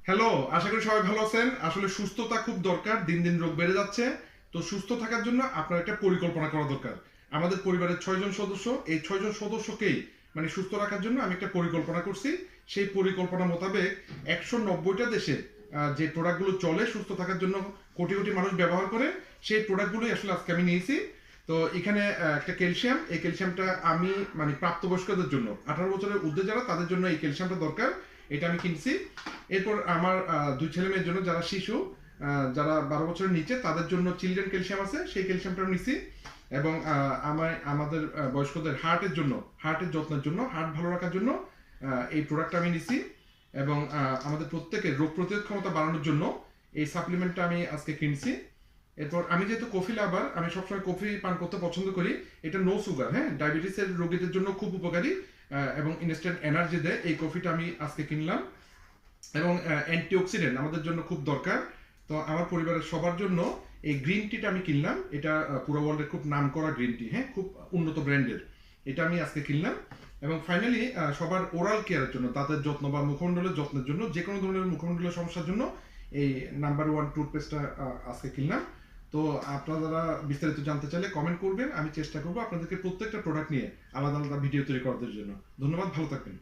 Hello, আশা করি সবাই ভালো আছেন। আসলে সুস্থতা খুব দরকার, দিন দিন রোগ বেড়ে যাচ্ছে। তো সুস্থ থাকার জন্য আপনার একটা পরিকল্পনা করা দরকার। আমাদের পরিবারের ৬ জন সদস্য, এই ৬ জন সদস্যকেই মানে সুস্থ রাখার জন্য আমি একটা পরিকল্পনা করছি। সেই পরিকল্পনা মোতাবেক ১৯০টা দেশে যে প্রোডাক্টগুলো চলে সুস্থ থাকার জন্য, কোটি কোটি মানুষ ব্যবহার করে, সেই প্রোডাক্টগুলোই আসলে আজকে আমি নিয়েছি। তো এখানে একটা ক্যালসিয়াম, এই ক্যালসিয়ামটা আমি মানে প্রাপ্তবয়স্কদের জন্য ১৮ বছরের ঊর্ধ্বে যারা, তাদের জন্য এই ক্যালসিয়ামটা দরকার। এটা আমি কিনছি। এরপর আমার ২ ছেলে মেয়ের জন্য, যারা শিশু, যারা ১২ বছরের নিচে, তাদের জন্য চিলড্রেন ক্যালসিয়াম আছে, সেই ক্যালসিয়ামটাও নিছি। এবং আমাদের বয়স্কদের হার্টের যত্নের জন্য, হার্ট ভালো রাখার জন্য এই প্রোডাক্টটা আমি নিছি। এবং আমাদের প্রত্যেকের রোগ প্রতিরোধ ক্ষমতা বাড়ানোর জন্য এই সাপ্লিমেন্টটা আমি আজকে কিনছি। এরপর আমি যেহেতু কফি লাভার, আমি সবসময় কফি পান করতে পছন্দ করি। এটা নো সুগার, হ্যাঁ, ডায়াবেটিসের রোগীদের জন্য খুব উপকারী এবং ইনস্ট্যান্ট এনার্জি দেয়। এই কফিটা আমি আজকে কিনলাম। এবং অ্যান্টিঅক্সিডেন্ট আমাদের জন্য খুব দরকার। তো আমার পরিবারের সবার জন্য এই গ্রিন টিটা আমি কিনলাম। এটা পুরো ওয়ার্ল্ডের খুব নাম করা গ্রিন টি, হ্যাঁ, খুব উন্নত ব্র্যান্ডের। এটা আমি আজকে কিনলাম। এবং ফাইনালি সবার ওরাল কেয়ারের জন্য, দাঁতের যত্ন বা মুখমণ্ডলের যত্নের জন্য, যে কোনো ধরনের মুখমণ্ডলের সমস্যার জন্য এই নাম্বার 1 টুথপেস্টটা আজকে কিনলাম। তো আপনারা বিস্তারিত জানতে চাইলে কমেন্ট করবেন, আমি চেষ্টা করবো আপনাদেরকে প্রত্যেকটা প্রোডাক্ট নিয়ে আলাদা আলাদা ভিডিও তৈরি করার জন্য। ধন্যবাদ, ভালো থাকবেন।